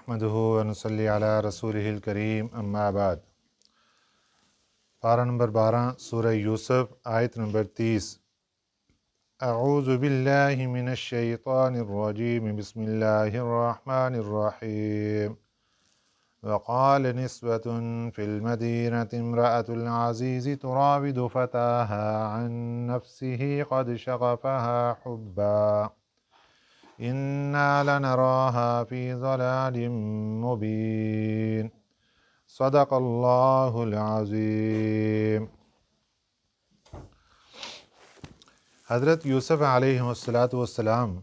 नहमदुहु व नसल्ली अला रसूलिहिल करीम अम्मा बाद। पारा नंबर 12 सूरह यूसुफ आयत नंबर 30। अऊज़ु बिल्लाहि मिनश शैतानिर रजीम बिस्मिल्लाहिर रहमानिर रहीम। वक़ाल निस्वतुन फ़िल मदीनति इम्रअतुल अज़ीज़ि तुराविदु फ़ताहा अन नफ़्सिही क़द शग़फ़हा हुब्बा इन्ना लनराहा फ़ी ज़लालिम मुबीन। सदक़ल्लाहुल अज़ीम। हज़रत यूसुफ़ अलैहिस्सलाम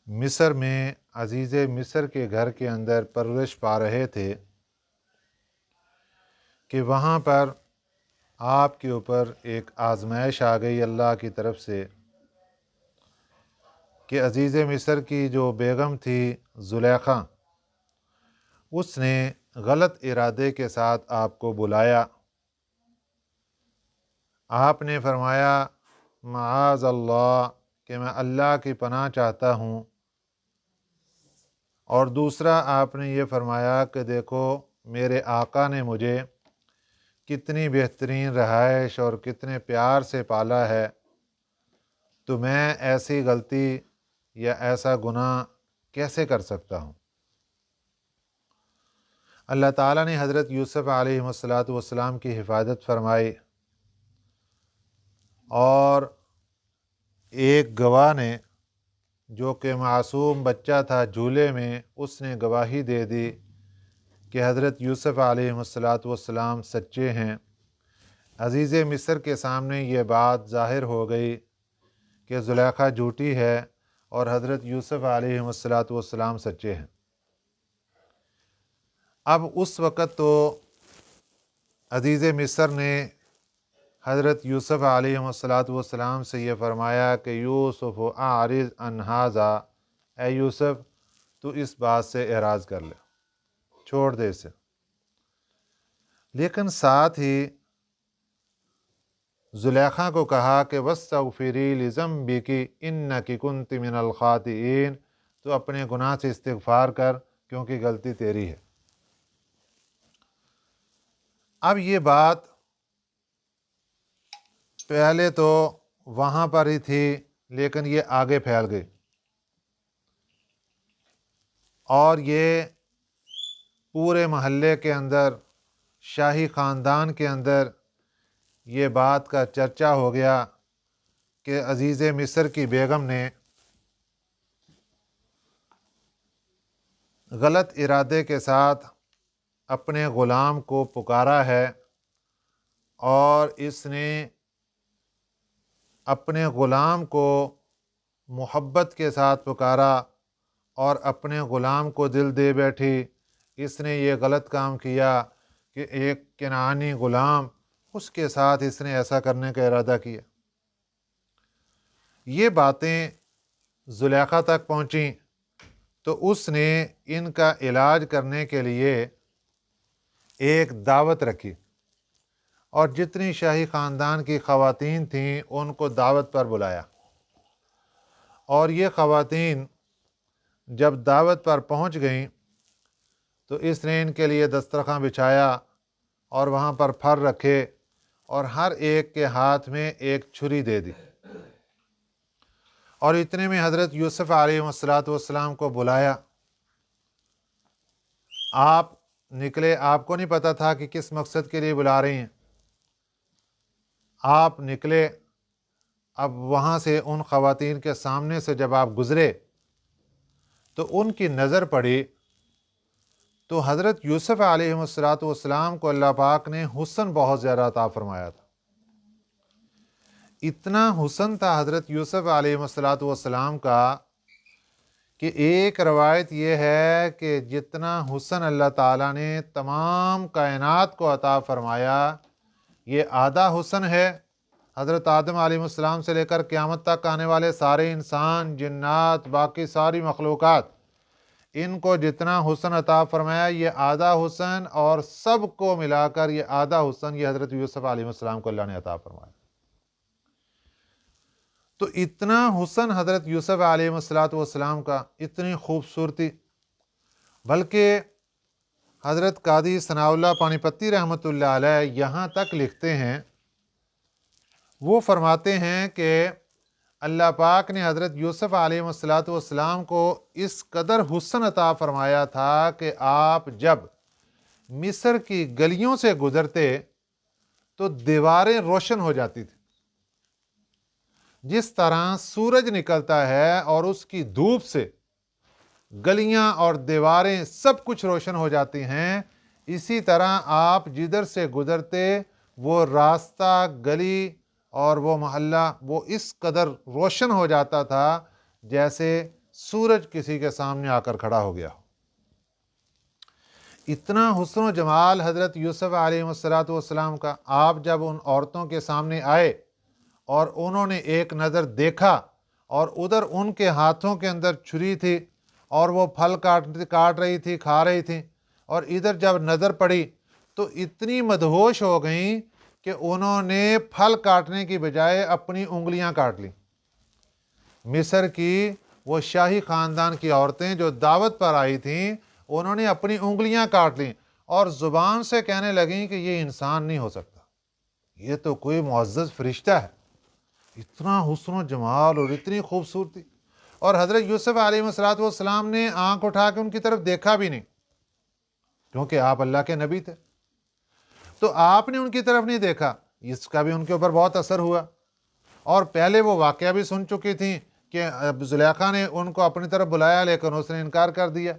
मिस्र में अज़ीज़ मिस्र के घर के अंदर परवरिश पा रहे थे कि वहाँ पर आपके ऊपर एक आज़माइश आ गई अल्लाह की तरफ से कि अज़ीज़ मिस्र की जो बेगम थी ज़ुलेखा, उसने गलत इरादे के साथ आपको बुलाया। आपने फरमाया माआज़ अल्लाह कि मैं अल्लाह की पनाह चाहता हूँ। और दूसरा आपने ये फरमाया कि देखो मेरे आका ने मुझे कितनी बेहतरीन रहाइश और कितने प्यार से पाला है, तो मैं ऐसी गलती या ऐसा गुनाह कैसे कर सकता हूँ। अल्लाह ताला ने हज़रत यूसुफ़ अलैहिस्सलाम की हिफाजत फरमाई और एक गवाह ने, जो कि मासूम बच्चा था झूले में, उसने गवाही दे दी कि हज़रत यूसुफ़ अलैहिस्सलाम सच्चे हैं। अज़ीज़ मिस्र के सामने ये बात ज़ाहिर हो गई कि ज़ुलेखा झूठी है और हज़रत यूसुफ़ अलैहिस्सलाम सच्चे हैं। अब उस वक़्त तो अज़ीज़ मिस्र ने हज़रत यूसुफ़ अलैहिस्सलाम से ये फ़रमाया कि यूसुफ़ आरिज़ अन हाज़ा, ए यूसुफ़ तू इस बात से एराज़ कर ले, छोड़ दे इसे। लेकिन साथ ही ज़ुलेखा को कहा कि वस्तग़फ़िरी लिज़म्बिकी इन्नकी कुन्ति मिनल ख़ातिईन, तो अपने गुनाह से इस्तिग़फ़ार कर क्योंकि गलती तेरी है। अब ये बात पहले तो वहाँ पर ही थी, लेकिन ये आगे फैल गई और ये पूरे महल्ले के अंदर, शाही ख़ानदान के अंदर ये बात का चर्चा हो गया कि अज़ीज़ मिस्र की बेगम ने गलत इरादे के साथ अपने ग़ुलाम को पुकारा है और इसने अपने ग़ुलाम को मोहब्बत के साथ पुकारा और अपने ग़ुलाम को दिल दे बैठी। इसने ये गलत काम किया कि एक कनानी ग़ुलाम, उसके साथ इसने ऐसा करने का इरादा किया। ये बातें ज़ुलेखा तक पहुँची तो उसने इनका इलाज करने के लिए एक दावत रखी और जितनी शाही ख़ानदान की ख़वातीन थीं उनको दावत पर बुलाया। और ये ख़वातीन जब दावत पर पहुंच गईं तो इसने इनके लिए दस्तरखान बिछाया और वहाँ पर फर रखे और हर एक के हाथ में एक छुरी दे दी। और इतने में हज़रत यूसुफ़ अलैहिस्सलाम को बुलाया। आप निकले, आपको नहीं पता था कि किस मकसद के लिए बुला रही हैं। आप निकले। अब वहाँ से उन ख़वातीन के सामने से जब आप गुज़रे तो उनकी नज़र पड़ी तो हज़रत यूसुफ़ अलैहिस्सलाम को अल्लाह पाक ने हुस्न बहुत ज़्यादा अता फ़रमाया था। इतना हुस्न था हज़रत यूसुफ़ अलैहिस्सलाम का कि एक रवायत ये है कि जितना हुस्न अल्लाह ताला ने तमाम कायनात को अता फ़रमाया, ये आधा हुस्न है। हज़रत आदम अलैहिस्सलाम से लेकर क़यामत तक आने वाले सारे इंसान, जिन्नात, बाकी सारी मखलूक़ात, इनको जितना हुस्न अता फ़रमाया ये आधा हुस्न, और सब को मिलाकर ये आधा हुस्न ये हज़रत यूसुफ़ अलैहिस्सलाम को अल्लाह ने अता फ़रमाया। तो इतना हुस्न हज़रत यूसुफ़ अलैहिस्सलाम का, इतनी खूबसूरती, بلکہ حضرت قاضی ثناء اللہ پانی پتی رحمۃ اللہ علیہ یہاں تک لکھتے ہیں، وہ فرماتے ہیں کہ اللہ پاک نے حضرت یوسف علیہ السلام کو اس قدر حسن عطا فرمایا تھا کہ آپ جب مصر کی گلیوں سے گزرتے تو دیواریں روشن ہو جاتی تھیں۔ جس طرح سورج نکلتا ہے اور اس کی دھوپ سے گلیاں اور دیواریں سب کچھ روشن ہو جاتی ہیں، اسی طرح آپ جدھر سے گزرتے وہ راستہ، گلی اور وہ محلہ وہ اس قدر روشن ہو جاتا تھا جیسے سورج کسی کے سامنے آ کر کھڑا ہو گیا ہو۔ اتنا حسن و جمال حضرت یوسف علیہ السلام کا۔ آپ جب ان عورتوں کے سامنے آئے اور انہوں نے ایک نظر دیکھا اور ادھر ان کے ہاتھوں کے اندر چھری تھی اور وہ پھل کاٹ رہی تھی، کھا رہی تھیں، اور ادھر جب نظر پڑی تو اتنی مدہوش ہو گئیں کہ انہوں نے پھل کاٹنے کی بجائے اپنی انگلیاں کاٹ لیں۔ مصر کی وہ شاہی خاندان کی عورتیں جو دعوت پر آئی تھیں، انہوں نے اپنی انگلیاں کاٹ لیں اور زبان سے کہنے لگیں کہ یہ انسان نہیں ہو سکتا، یہ تو کوئی معزز فرشتہ ہے۔ اتنا حسن و جمال اور اتنی خوبصورتی، اور حضرت یوسف علیہ السلام نے آنکھ اٹھا کے ان کی طرف دیکھا بھی نہیں، کیونکہ آپ اللہ کے نبی تھے۔ تو آپ نے ان کی طرف نہیں دیکھا، اس کا بھی ان کے اوپر بہت اثر ہوا۔ اور پہلے وہ واقعہ بھی سن چکی تھیں کہ زلیخا نے ان کو اپنی طرف بلایا لیکن اس نے انکار کر دیا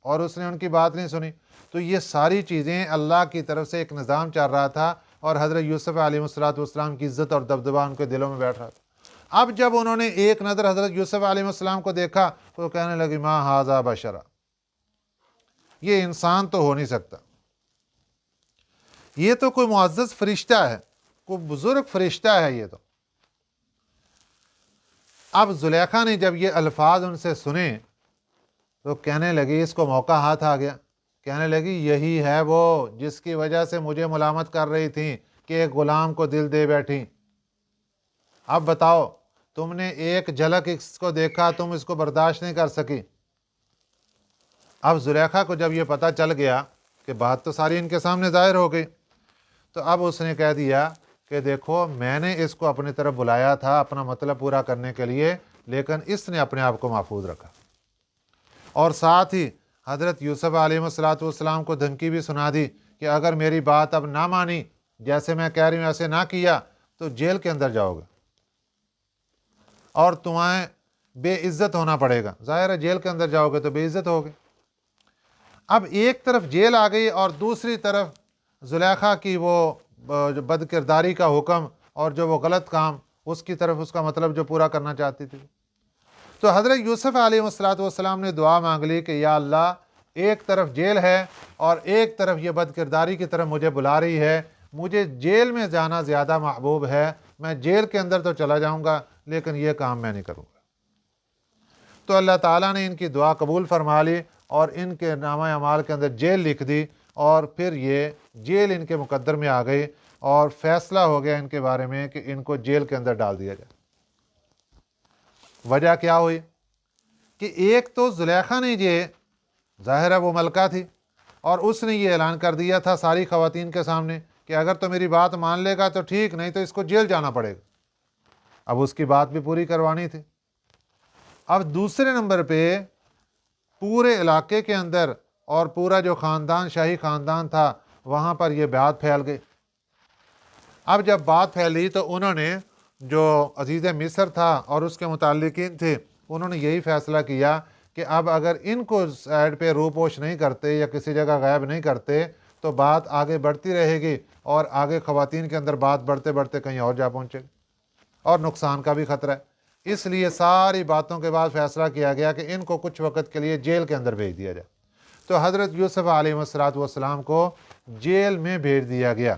اور اس نے ان کی بات نہیں سنی۔ تو یہ ساری چیزیں اللہ کی طرف سے ایک نظام چل رہا تھا، اور حضرت یوسف علیہ السلام کی عزت اور دبدبہ ان کے دلوں میں بیٹھ رہا تھا۔ اب جب انہوں نے ایک نظر حضرت یوسف علیہ السلام کو دیکھا تو وہ کہنے لگی ما ھذا بشرا، یہ انسان تو ہو نہیں سکتا، یہ تو کوئی معزز فرشتہ ہے، کوئی بزرگ فرشتہ ہے یہ تو۔ اب زلیخا نے جب یہ الفاظ ان سے سنے تو کہنے لگی، اس کو موقع ہاتھ آ گیا، کہنے لگی یہی ہے وہ جس کی وجہ سے مجھے ملامت کر رہی تھیں کہ ایک غلام کو دل دے بیٹھی۔ اب بتاؤ، تم نے ایک جھلک اس کو دیکھا، تم اس کو برداشت نہیں کر سکی۔ اب زلیخا کو جب یہ پتہ چل گیا کہ بات تو ساری ان کے سامنے ظاہر ہو گئی، تو اب اس نے کہہ دیا کہ دیکھو، میں نے اس کو اپنی طرف بلایا تھا اپنا مطلب پورا کرنے کے لیے، لیکن اس نے اپنے آپ کو محفوظ رکھا، اور ساتھ ہی حضرت یوسف علیہ السلام کو دھمکی بھی سنا دی کہ اگر میری بات اب نہ مانی، جیسے میں کہہ رہی ہوں ایسے نہ کیا تو جیل کے اندر جاؤ گے اور تمہیں بے عزت ہونا پڑے گا۔ ظاہر ہے جیل کے اندر جاؤ گے تو بے عزت ہوگے۔ اب ایک طرف جیل آ گئی اور دوسری طرف زلیخا کی وہ بد کرداری کا حکم اور جو وہ غلط کام، اس کی طرف اس کا مطلب جو پورا کرنا چاہتی تھی۔ تو حضرت یوسف علیہ السلام نے دعا مانگ لی کہ یا اللہ، ایک طرف جیل ہے اور ایک طرف یہ بد کرداری کی طرف مجھے بلا رہی ہے، مجھے جیل میں جانا زیادہ محبوب ہے، میں جیل کے اندر تو چلا جاؤں گا لیکن یہ کام میں نہیں کروں گا۔ تو اللہ تعالیٰ نے ان کی دعا قبول فرما لی اور ان کے نامہ اعمال کے اندر جیل لکھ دی، اور پھر یہ جیل ان کے مقدر میں آ گئی اور فیصلہ ہو گیا ان کے بارے میں کہ ان کو جیل کے اندر ڈال دیا جائے۔ وجہ کیا ہوئی کہ ایک تو زلیخا نے یہ، ظاہر ہے وہ ملکہ تھی، اور اس نے یہ اعلان کر دیا تھا ساری خواتین کے سامنے کہ اگر تو میری بات مان لے گا تو ٹھیک، نہیں تو اس کو جیل جانا پڑے گا۔ اب اس کی بات بھی پوری کروانی تھی۔ اب دوسرے نمبر پہ پورے علاقے کے اندر اور پورا جو خاندان، شاہی خاندان تھا، وہاں پر یہ بات پھیل گئی۔ اب جب بات پھیلی تو انہوں نے، جو عزیز مصر تھا اور اس کے متعلقین تھے، انہوں نے یہی فیصلہ کیا کہ اب اگر ان کو سائڈ پہ روپوش نہیں کرتے یا کسی جگہ غائب نہیں کرتے تو بات آگے بڑھتی رہے گی، اور آگے خواتین کے اندر بات بڑھتے بڑھتے کہیں اور جا پہنچے گی اور نقصان کا بھی خطرہ ہے۔ اس لیے ساری باتوں کے بعد فیصلہ کیا گیا کہ ان کو کچھ وقت کے لیے جیل کے اندر بھیج دیا جائے۔ تو حضرت یوسف علیہ السلام کو جیل میں بھیج دیا گیا۔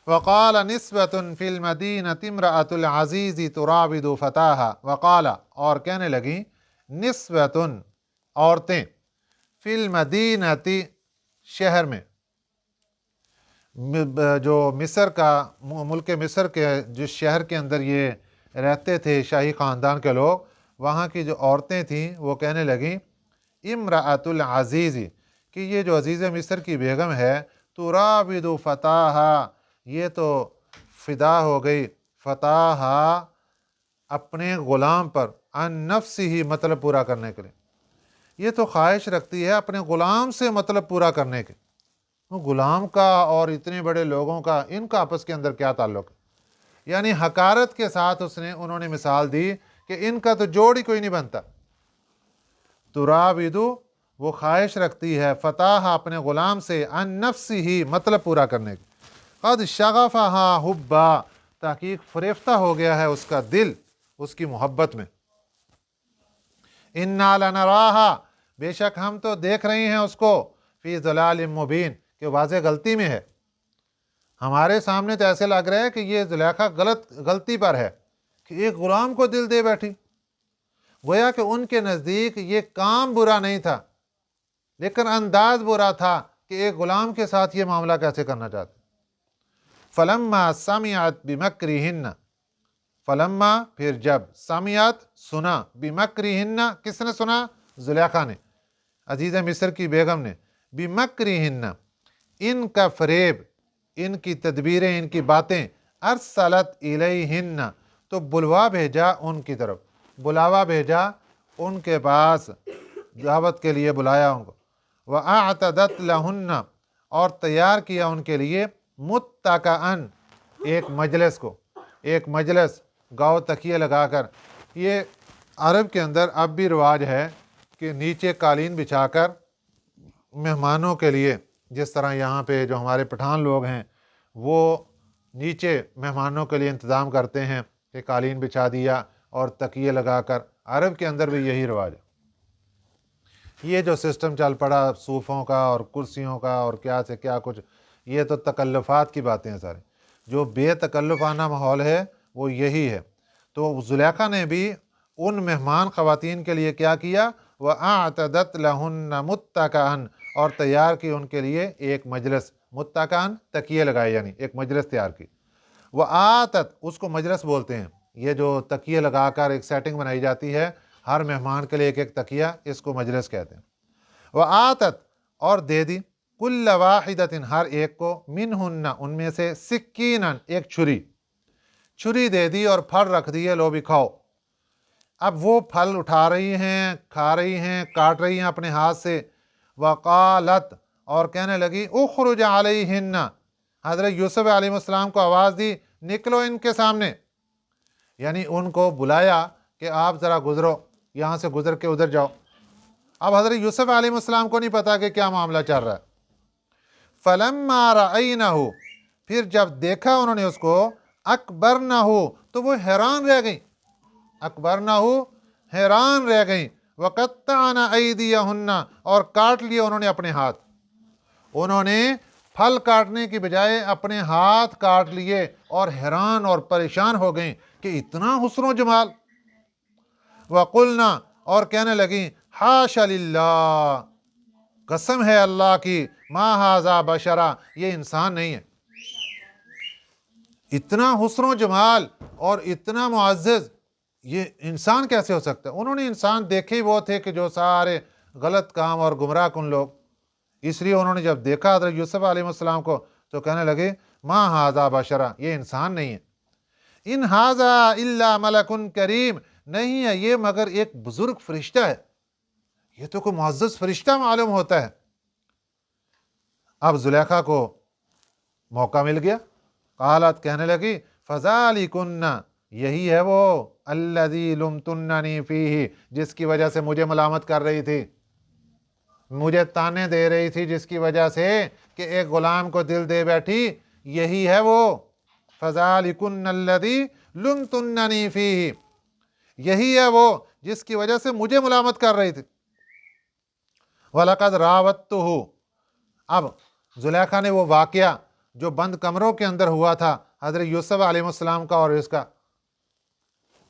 وقال نسبۃ فی المدینۃ امرأۃ العزیز تراود فتاہا، وقال، اور کہنے لگیں، نسبۃ، عورتیں، فی المدینۃ، شہر میں، جو مصر کا، ملک مصر کے جس شہر کے اندر یہ رہتے تھے شاہی خاندان کے لوگ، وہاں کی جو عورتیں تھیں وہ کہنے لگیں इमरातुल अजीज़ी, कि ये जो अजीज़ मिस्र की बेगम है, तुराबिदु फ़ताहा, ये तो फ़िदा हो गई, फ़ताहा अपने ग़ुलाम पर, अन नफ्सिही मतलब पूरा करने के लिए, ये तो ख्वाहिश रखती है अपने ग़ुलाम से मतलब पूरा करने के। तो ग़ुलाम का और इतने बड़े लोगों का, इनका आपस के अंदर क्या ताल्लुक़ है? यानी हकारत के साथ उन्होंने मिसाल दी कि इनका तो जोड़ ही कोई नहीं बनता। तुराबिदु वो ख्वाहिश रखती है, फ़ताहा अपने ग़ुलाम से, अन नफ्सिही मतलब पूरा करने की, क़द शग़फ़हा हुब्बा तहक़ीक़ फ़रेफ्ता हो गया है उसका दिल उसकी मोहब्बत में। इन्ना लनराहा बेशक हम तो देख रहे हैं उसको, फ़ी ज़लालिम मुबीन कि वाज़ेह गलती में है। हमारे सामने तो ऐसे लग रहा है कि ये ज़ुलेखा गलती पर है कि एक ग़ुलाम को दिल दे बैठी। गोया कि उनके नज़दीक ये काम बुरा नहीं था, लेकिन अंदाज बुरा था कि एक ग़ुलाम के साथ ये मामला कैसे करना चाहते। फ़लम्मा समिअत बिमक्रिहिन्न, फ़लम्मा फिर जब, समिअत सुना, बिमक्रिहिन्न किसने सुना? ज़ुलेखा ने, अजीज़ मिस्र की बेगम ने, बिमक्रिहिन्न इनका फ़रेब, इनकी तदबीरें, इनकी बातें, अरसलत इलैहिन्न तो बुलवा भेजा उनकी तरफ, बुलावा भेजा उनके पास, दावत के लिए बुलाया उनको। व अअतदत लहुन्न और तैयार किया उनके लिए, मुत्तकअन एक मजलिस को, एक मजलिस गाँव तकिए लगाकर। ये अरब के अंदर अब भी रिवाज है कि नीचे कालीन बिछाकर मेहमानों के लिए, जिस तरह यहाँ पे जो हमारे पठान लोग हैं वो नीचे मेहमानों के लिए इंतज़ाम करते हैं कि कालीन बिछा दिया और तकिए लगाकर, अरब के अंदर भी यही रिवाज है। ये जो सिस्टम चल पड़ा सूफ़ों का और कुर्सियों का और क्या से क्या कुछ, ये तो तकल्लुफ़ात की बातें हैं सारी। जो बेतकल्लुफ़ाना माहौल है वो यही है। तो ज़ुलेखा ने भी उन मेहमान ख़वातीन के लिए क्या किया? व अअतदत लहुन्न मुत्तकअन और तैयार की उनके लिए एक मजलिस, मुत्तकअन तकिए लगाए, यानी एक मजलिस तैयार की। व आतत उसको मजलिस बोलते हैं, ये जो तकिए लगाकर एक सेटिंग बनाई जाती है हर मेहमान के लिए एक एक तकिया, इसको मजलिस कहते हैं। व आतत और दे दी, कुल्ल वाहिदतिन हर एक को, मिनहुन्ना उनमें से, सिक्कीनन एक छुरी, छुरी दे दी और फल रख दिए, लो भी खाओ। अब वो फल उठा रही हैं, खा रही हैं, काट रही हैं अपने हाथ से। वक़ालत और कहने लगी, उखरुज अलैहिन्ना, हज़रत यूसुफ अलैहिस्सलाम को आवाज़ दी, निकलो इनके सामने, यानी उनको बुलाया कि आप ज़रा गुज़रो, यहाँ से गुज़र के उधर जाओ। अब हज़रत यूसुफ अलैहिस्सलाम को नहीं पता कि क्या मामला चल रहा है। फ़लम्मा रअयनहु फिर जब देखा उन्होंने उसको, अकबरनहु तो वो हैरान रह गई, अकबरनहु हैरान रह गई, वक़त्तअना अयदियहुन्ना और काट लिए उन्होंने अपने हाथ। उन्होंने फल काटने की बजाय अपने हाथ काट लिए और हैरान और परेशान हो गई कि इतना हुस्न जमाल। वक़ुलना और कहने लगी, हाशा लिल्लाह, कसम है अल्लाह की, मा हाज़ा बशरा, ये इंसान नहीं है। इतना हुस्न जमाल और इतना मुअज़्ज़ज़, ये इंसान कैसे हो सकता है? उन्होंने इंसान देखे ही वो थे कि जो सारे गलत काम और गुमराह कुन लोग, इसलिए उन्होंने जब देखा हज़रत यूसुफ अलैहिस्सलाम को तो कहने लगे, मा हाज़ा बशरा, ये इंसान नहीं है। इन हाज़ा इल्ला मलकुन करीम, नहीं है ये मगर एक बुजुर्ग फरिश्ता है, ये तो कोई मुअज़्ज़ज़ फरिश्ता मालूम होता है। अब ज़ुलेखा को मौका मिल गया। क़ालत कहने लगी, फ़ज़ालिकुन्ना यही है वो, अल्लज़ी लुमतुन्ननी फ़ीही जिसकी वजह से मुझे मलामत कर रही थी, मुझे ताने दे रही थी, जिसकी वजह से कि एक ग़ुलाम को दिल दे बैठी, यही है वो। फ़ज़ालिकुन्नल्लज़ी लुमतुन्ननी फ़ीही, यही है वो जिसकी वजह से मुझे मलामत कर रही थी। वलक़द रावत्तुहु, अब ज़ुलेखा ने वो वाक़या जो बंद कमरों के अंदर हुआ था हज़रत यूसुफ अलैहिस्सलाम का और इसका,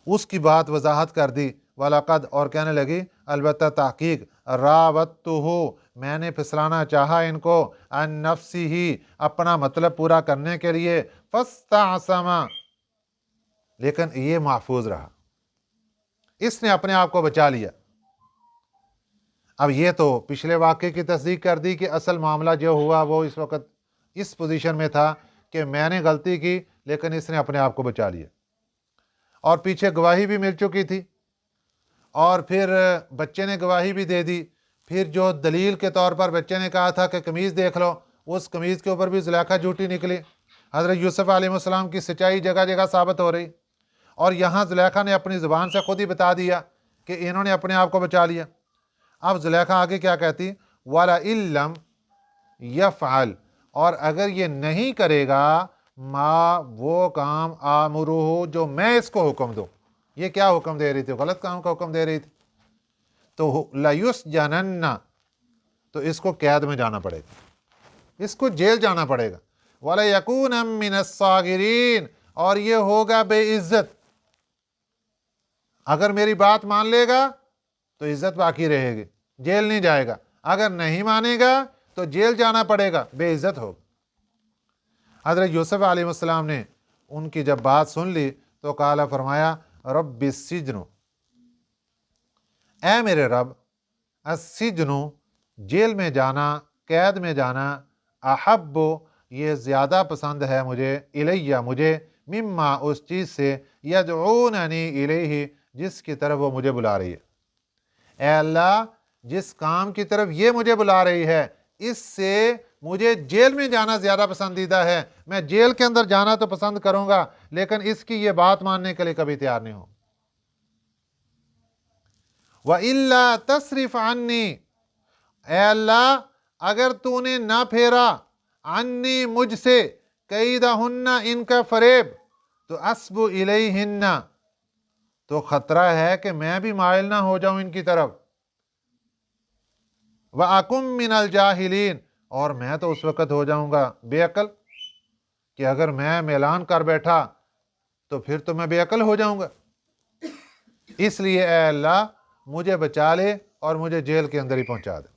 उसकी बात वजाहत कर दी। वलक़द और कहने लगी, अलबत्ता तहक़ीक़, रावत्तुहु मैंने फिसलाना चाहा इनको, अन नफ्सिही अपना मतलब पूरा करने के लिए, फ़स्तअसमा लेकिन ये महफूज रहा, इसने अपने आप को बचा लिया। اب یہ تو پچھلے واقعے کی تصدیق کر دی کہ اصل معاملہ جو ہوا وہ اس وقت اس پوزیشن میں تھا کہ میں نے غلطی کی لیکن اس نے اپنے آپ کو بچا لیا، اور پیچھے گواہی بھی مل چکی تھی، اور پھر بچے نے گواہی بھی دے دی، پھر جو دلیل کے طور پر بچے نے کہا تھا کہ قمیض دیکھ لو، اس قمیض کے اوپر بھی زلیخا جھوٹی نکلی، حضرت یوسف علیہ السلام کی سچائی جگہ جگہ ثابت ہو رہی، اور یہاں زلیخا نے اپنی زبان سے خود ہی بتا دیا کہ انہوں نے اپنے آپ کو بچا لیا۔ اب زلیخا آگے کیا کہتی؟ وَلَئِن لَّمْ يَفْعَلْ، اور اگر یہ نہیں کرے گا ما وہ کام آمرہ جو میں اس کو حکم دوں۔ یہ کیا حکم دے رہی تھی؟ غلط کام کا حکم دے رہی تھی، تو لَيُسْجَنَنَّ، تو اس کو قید میں جانا پڑے گا، اس کو جیل جانا پڑے گا، وَلَيَكُونَ مِنَ الصَّاغِرِينَ، اور یہ ہوگا بے عزت۔ اگر میری بات مان لے گا تو عزت باقی رہے گی، جیل نہیں جائے گا، اگر نہیں مانے گا تو جیل جانا پڑے گا، بے عزت ہوگا۔ حضرت یوسف علیہ السلام نے ان کی جب بات سن لی تو قال، فرمایا رب السجن، اے میرے رب، السجن، جیل میں جانا، قید میں جانا، احب، یہ زیادہ پسند ہے مجھے، الیہ، مجھے، مما، اس چیز سے، یدعوننی الیہ، جس کی طرف وہ مجھے بلا رہی ہے۔ اے اللہ، جس کام کی طرف یہ مجھے بلا رہی ہے اس سے مجھے جیل میں جانا زیادہ پسندیدہ ہے، میں جیل کے اندر جانا تو پسند کروں گا لیکن اس کی یہ بات ماننے کے لیے کبھی تیار نہیں ہوں۔ وَإِلَّا تَصْرِفْ عَنِّي، اے اللہ اگر تو نے نہ پھیرا، عنی، مجھ سے، کیدہن، ان کا فریب، تو اصب الیہن، تو خطرہ ہے کہ میں بھی مائل نہ ہو جاؤں ان کی طرف، وَأَكُن مِّنَ الْجَاهِلِينَ، اور میں تو اس وقت ہو جاؤں گا بے عقل، کہ اگر میں اعلان کر بیٹھا تو پھر تو میں بے عقل ہو جاؤں گا، اس لیے اے اللہ مجھے بچا لے اور مجھے جیل کے اندر ہی پہنچا دے۔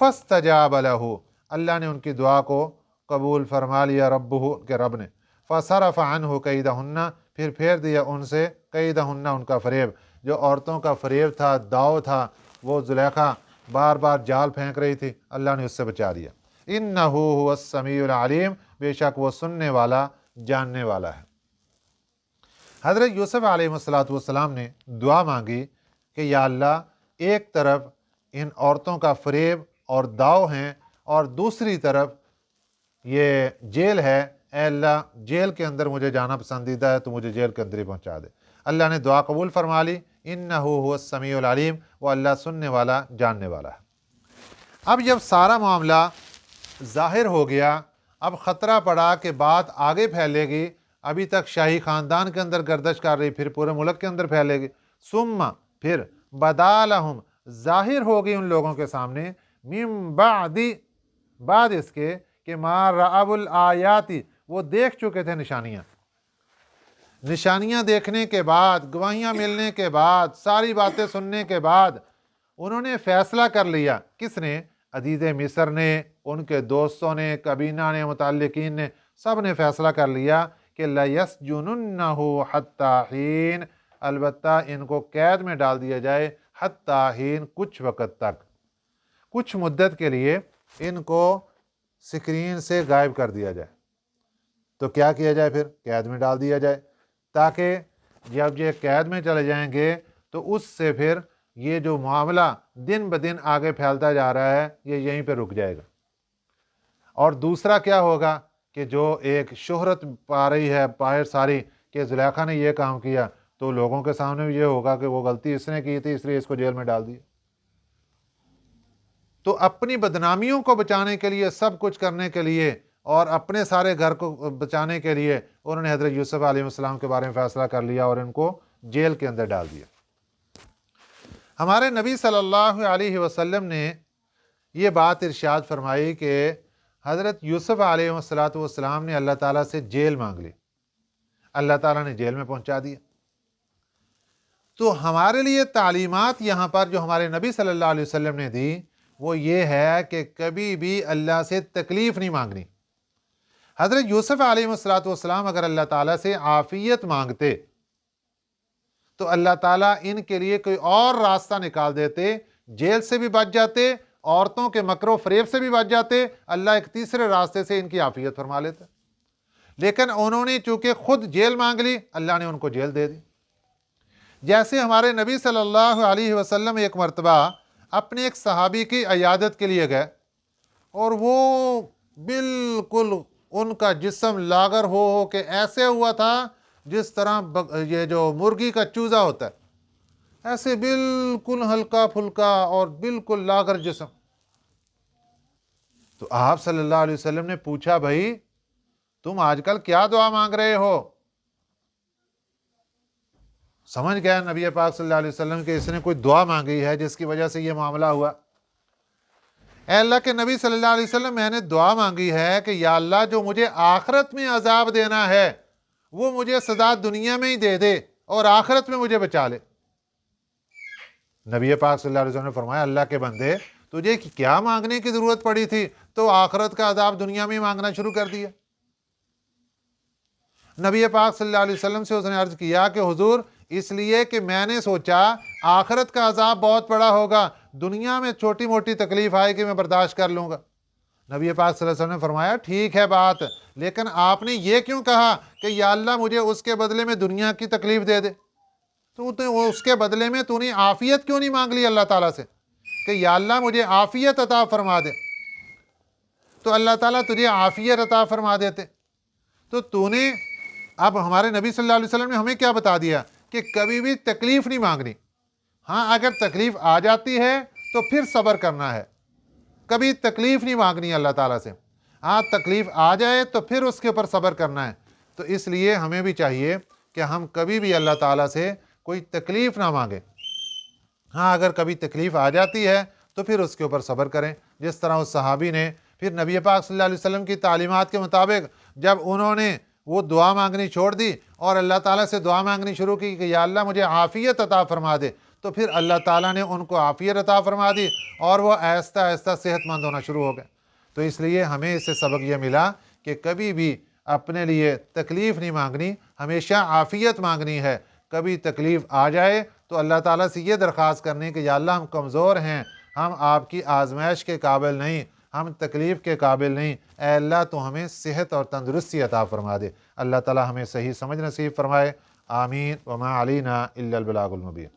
فَاسْتَجَابَ لَهُ، اللہ نے ان کی دعا کو قبول فرما لیا، ربہ، کے رب نے، فَصَرَفَ عَنْهُ كَيْدَهُنَّ، پھر پھیر دیا ان سے، کیدہن، ان کا فریب، جو عورتوں کا فریب تھا، داؤ تھا، وہ زلیخا بار بار جال پھینک رہی تھی، اللہ نے اس سے بچا دیا۔ اِنَّهُ هُوَ السَّمِيعُ الْعَلِيمُ، بے شک وہ سننے والا، جاننے والا ہے۔ حضرت یوسف علیہ السلام نے دعا مانگی کہ یا اللہ، ایک طرف ان عورتوں کا فریب اور داؤ ہیں اور دوسری طرف یہ جیل ہے، اے اللہ جیل کے اندر مجھے جانا پسندیدہ ہے تو مجھے جیل کے اندر ہی پہنچا دے۔ اللہ نے دعا قبول فرما لی، انہ هو السمیع العلیم، وہ اللہ سننے والا، جاننے والا ہے۔ اب جب سارا معاملہ ظاہر ہو گیا، اب خطرہ پڑا کہ بات آگے پھیلے گی، ابھی تک شاہی خاندان کے اندر گردش کر رہی، پھر پورے ملک کے اندر پھیلے گی، ثم، پھر، بدا لہم، ظاہر ہوگی ان لوگوں کے سامنے، من بعد، بعد اس کے کہ ما رأوا الآیات، وہ دیکھ چکے تھے نشانیاں، نشانیاں دیکھنے کے بعد، گواہیاں ملنے کے بعد، ساری باتیں سننے کے بعد انہوں نے فیصلہ کر لیا۔ کس نے؟ عزیز مصر نے، ان کے دوستوں نے، کابینہ نے، متعلقین نے، سب نے فیصلہ کر لیا کہ لَيَسْجُنُنَّهُ حَتَّى حِينٍ، البتہ ان کو قید میں ڈال دیا جائے، حَتَّى حِينٍ، کچھ وقت تک، کچھ مدت کے لیے ان کو سکرین سے غائب کر دیا جائے۔ تو کیا کیا جائے؟ پھر قید میں ڈال دیا جائے، تاکہ جب یہ قید میں چلے جائیں گے تو اس سے پھر یہ جو معاملہ دن بدن آگے پھیلتا جا رہا ہے یہ یہیں پہ رک جائے گا۔ اور دوسرا کیا ہوگا کہ جو ایک شہرت پا رہی ہے باہر ساری کہ زلیخا نے یہ کام کیا، تو لوگوں کے سامنے بھی یہ ہوگا کہ وہ غلطی اس نے کی تھی اس لیے اس کو جیل میں ڈال دیا۔ تو اپنی بدنامیوں کو بچانے کے لیے، سب کچھ کرنے کے لیے، اور اپنے سارے گھر کو بچانے کے لیے انہوں نے حضرت یوسف علیہ السلام کے بارے میں فیصلہ کر لیا اور ان کو جیل کے اندر ڈال دیا۔ ہمارے نبی صلی اللہ علیہ وسلم نے یہ بات ارشاد فرمائی کہ حضرت یوسف علیہ السلام نے اللہ تعالیٰ سے جیل مانگ لی، اللہ تعالیٰ نے جیل میں پہنچا دیا۔ تو ہمارے لیے تعلیمات یہاں پر جو ہمارے نبی صلی اللہ علیہ وسلم نے دی وہ یہ ہے کہ کبھی بھی اللہ سے تکلیف نہیں مانگنی۔ حضرت یوسف علیہ السلام اگر اللہ تعالیٰ سے عافیت مانگتے تو اللہ تعالیٰ ان کے لیے کوئی اور راستہ نکال دیتے जेल से भी बच जाते, औरतों के मकरो फरेब से भी बच जाते, अल्लाह एक तीसरे रास्ते से इनकी आफियत फरमा लेता। लेकिन उन्होंने चूंकि खुद जेल मांग ली, अल्लाह ने उनको जेल दे दी। जैसे हमारे नबी सल्लल्लाहु अलैहि वसल्लम एक मरतबा अपने एक सहाबी की इयादत के लिए गए, और वो बिल्कुल उनका जिस्म लागर हो के ऐसे हुआ था जिस तरह ये जो मुर्गी का चूजा होता है, ऐसे बिल्कुल हल्का फुल्का और बिल्कुल लागर जिस्म। तो आप सल्लल्लाहु अलैहि वसल्लम ने पूछा, भाई तुम आजकल क्या दुआ मांग रहे हो? समझ गया नबी पाक सल्लल्लाहु अलैहि वसल्लम कि इसने कोई दुआ मांगी है जिसकी वजह से ये मामला हुआ। ऐ अल्लाह के नबी सल्लल्लाहु अलैहि वसल्लम, मैंने दुआ मांगी है कि या अल्लाह जो मुझे आखिरत में अजाब देना है वो मुझे सजा दुनिया में ही दे दे और आखिरत में मुझे बचा ले। नबी पाक सल्लल्लाहु अलैहि वसल्लम ने फरमाया, अल्लाह के बंदे तुझे क्या मांगने की जरूरत पड़ी थी, तो आखिरत का अजाब दुनिया में ही मांगना शुरू कर दिया। नबी पाक सल्लल्लाहु अलैहि वसल्लम से उसने अर्ज किया कि हुजूर, इसलिए कि मैंने सोचा आखिरत का अजाब बहुत बड़ा होगा, दुनिया में छोटी मोटी तकलीफ आएगी मैं बर्दाश्त कर लूंगा। नबी पाक सल्लल्लाहु अलैहि वसल्लम ने फरमाया, ठीक है बात, लेकिन आपने ये क्यों कहा कि या अल्लाह मुझे उसके बदले में दुनिया की तकलीफ दे दे? तो उसके बदले में तूने आफियत क्यों नहीं मांग ली अल्लाह ताला से कि या अल्लाह मुझे आफियत अता फरमा दे? तो अल्लाह ताला तुझे आफियत अता फरमा देते। तो तूने, अब हमारे नबी सल्लल्लाहु अलैहि वसल्लम ने हमें क्या बता दिया कि कभी भी तकलीफ नहीं मांगनी। हाँ, अगर तकलीफ आ जाती है तो फिर सब्र करना है, कभी तकलीफ नहीं मांगनी अल्लाह ताला से। हाँ, तकलीफ आ जाए तो फिर उसके ऊपर सब्र करना है। तो इसलिए हमें भी चाहिए कि हम कभी भी अल्लाह ताला से कोई तकलीफ ना मांगे। हाँ, अगर कभी तकलीफ आ जाती है तो फिर उसके ऊपर सब्र करें, जिस तरह उस सहाबी ने फिर नबी पाक सल्लल्लाहु अलैहि वसल्लम की तालीमात के मुताबिक जब उन्होंने वो दुआ मांगनी छोड़ दी और अल्लाह ताला से दुआ मांगनी शुरू की कि या अल्लाह मुझे आफियत अता फरमा दे, तो फिर अल्लाह ताला ने उनको आफियत अता फरमा दी और वो आहिस्ता आहिस्ता सेहतमंद होना शुरू हो गए। तो इसलिए हमें इससे सबक ये मिला कि कभी भी अपने लिए तकलीफ़ नहीं मांगनी, हमेशा आफियत मांगनी है। कभी तकलीफ़ आ जाए तो अल्लाह ताला से ये दरख्वास्त करनी कि या अल्लाह हम कमज़ोर हैं, हम आपकी आजमाइश के काबिल नहीं, हम तकलीफ़ के काबिल नहीं, ऐ अल्लाह तो हमें सेहत और तंदुरुस्ती अता फरमा दे। अल्लाह ताला हमें सही समझ नसीब फरमाए। आमीन। वमा अलैना इल्लल बलागुल मुबीन।